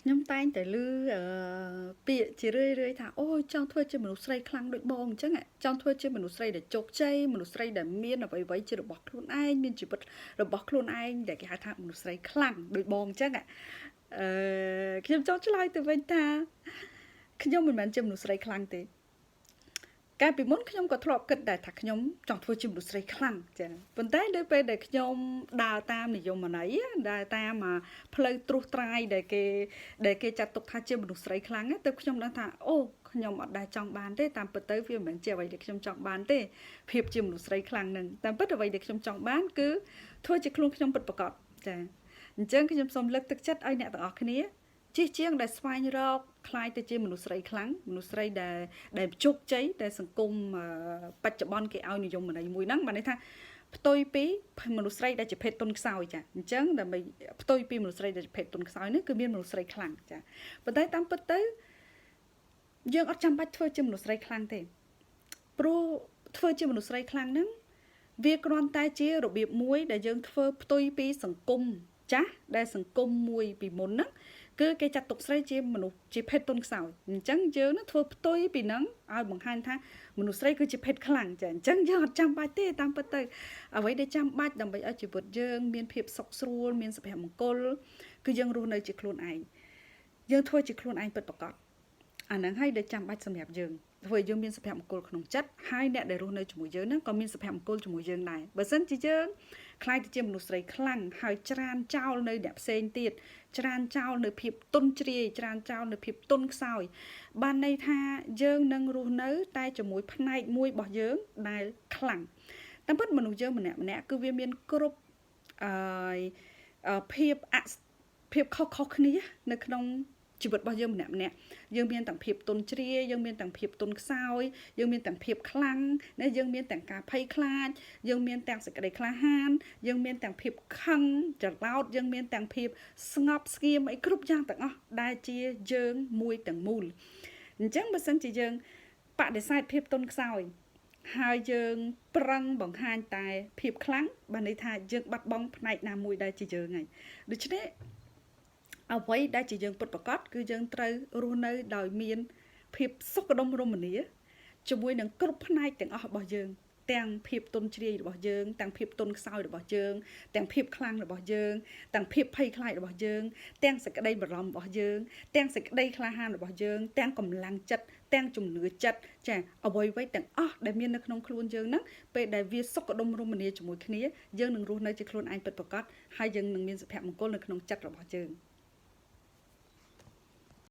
ខ្ញុំតែងតែឮពាក្យជារឿយៗថាអូយចង់ធ្វើជាមនុស្សស្រីខ្លាំងដូចបងអញ្ចឹងចង់ធ្វើជាមនុស្សស្រីដែលជោគជ័យមនុស្សស្រីដែលមានអ្វីៗជារបស់ខ្លួនឯងមានជីវិតរបស់ខ្លួនឯងដែលគេហៅថាមនុស្សស្រីខ្លាំងដូចបងអញ្ចឹងខ្ញុំចង់ឆ្លើយទៅវិញថាខ្ញុំមិនមែនជាមនុស្សស្រីខ្លាំងទេកាលពីមុនខ្ញុំក៏ធ្លាប់គិតដែរថាខ្ញុំចង់ធ្វើជាមនុស្សស្រីខ្លាំងចា៎ប៉ុន្តែនៅពេលដែលខ្ញុំដើរតាមនិយមន័យដើរតាមផ្លូវត្រួសត្រាយដែលគេចាត់ទុកថាជាមនុស្សស្រីខ្លាំងទៅខ្ញុំដឹងថាអូខ្ញុំអត់ដែលចង់បានទេតាមពិតទៅវាមិនមែនជាអ្វីដែលខ្ញុំចង់បានទេភាពជាមនុស្សស្រីខ្លាំងនឹងតាមពិតអ្វីដែលខ្ញុំចង់បានគឺធ្វើជាខ្លួនខ្ញុំពិតប្រាកដចា៎អញ្ចឹងខ្ញុំសូមលើកទឹកចិត្តឲ្យអ្នកទាំងអស់គ្នាជិះជាងដែលស្វែងរកខ្លាយទៅជាមនុស្សស្រីខ្លាំងមនុស្សស្រីដែលជោគជ័យដែលសង្គមបច្ចុប្បន្នគេឲ្យនិយមន័យមួយហ្នឹងបានន័យថាផ្ទុយពីមនុស្សស្រីដែលជាភេទទុនខ្សោយចាអញ្ចឹងដើម្បីផ្ទុយពីមនុស្សស្រីដែលជាភេទទុនខ្សោយនេះគឺមានមនុស្សស្រីខ្លាំងចាប៉ុន្តែតាមពិតទៅយើងអត់ចាំបាច់ធ្វើជាមនុស្សស្រីខ្លាំងទេព្រោះធ្វើជាមនុស្សស្រីខ្លាំងហ្នឹងវាគ្រាន់តែជារបៀបមួយដែលយើងធ្វើផ្ទុយពីសង្គមចាស់ដែលសង្គមមួយពីមុនហ្នឹងគឺគេចាត់ទុកស្រីជាមនុស្សជាភេទទុនខ្សោយអញ្ចឹងយើងនឹងធ្វើផ្ទុយពីហ្នឹងឲ្យបង្ហាញថាមនុស្សស្រីគឺជាភេទខ្លាំងចាអញ្ចឹងយើងអត់ចាំបាច់ទេតាមពិតទៅអ្វីដែលចាំបាច់ដើម្បីឲ្យជីវិតយើងមានភាពសុខស្រួលមានសុភមង្គលគឺយើងរស់នៅជាខ្លួនឯងយើងធ្វើជាខ្លួនឯងពិតប្រាកដអាហ្នឹងហើយដែលចាំបាច់សម្រាប់យើងធ្វើឲ្យយើងមានសុភមង្គលក្នុងចិត្តហើយអ្នកដែលរស់នៅជាមួយយើងហ្នឹងក៏មានសុភមង្គលជាមួយយើងដែរបើមិនជាយើងខ្លាយទៅជាមនុស្សស្រីខ្លាំងហើយច្រានចោលនៅអ្នកផ្សេងទៀតច្រានចោលនៅភាពទុនជ្រាយច្រានចោលនៅភាពទុនខ្សោយបានន័យថាយើងនឹងរស់នៅតែជាមួយផ្នែកមួយរបស់យើងដែលខ្លាំងតែពិតមនុស្សយើងម្នាក់ៗគឺវាមានគ្រប់ភាពខុសៗគ្នានៅក្នុងជីវិតរបស់យើងម្នាក់យើងមានទាំងភាពទុនជ្រាយយើងមានទាំងភាពទុនខ្សោយយើងមានទាំងភាពខ្លាំងណាយើងមានទាំងការភ័យខ្លាចយើងមានទាំងសេចក្តីក្លាហានយើងមានទាំងភាពខឹងច្រឡោតយើងមានទាំងភាពស្ងប់ស្ងៀមអីគ្រប់យ៉ាងទាំងអស់ដែលជាយើងមួយទាំងមូលអញ្ចឹងបើសិនជាយើងបដិសេធភាពទុនខ្សោយហើយយើងប្រឹងបង្ហាញតែភាពខ្លាំងបានន័យថាយើងបាត់បង់ផ្នែកណាមួយដែលជាយើងហើយដូច្នេះអ្វីដែលជាយើងពិតប្រាកដគឺយើងត្រូវរស់នៅដោយមានភាពសុខដុមរមនាជាមួយនឹងគ្រប់ផ្នែកទាំងអស់របស់យើងទាំងភាពទុនជ្រាយរបស់យើងទាំងភាពទុនខ្សោយរបស់យើងទាំងភាពខ្លាំងរបស់យើងទាំងភាពភ័យខ្លាចរបស់យើងទាំងសេចក្តីបារម្ភរបស់យើងទាំងសេចក្តីក្លាហានរបស់យើងទាំងកម្លាំងចិត្តទាំងជំនឿចិត្តចាអ្វីទាំងអស់ដែលមាននៅក្នុងខ្លួនយើងហ្នឹងពេលដែលវាសុខដុមរមនាជាមួយគ្នាយើងនឹងរស់នៅជាខ្លួនឯងពិតប្រាកដហើយយើងនឹងមានសុភមង្គលនៅក្នុងចិត្តរបស់យើង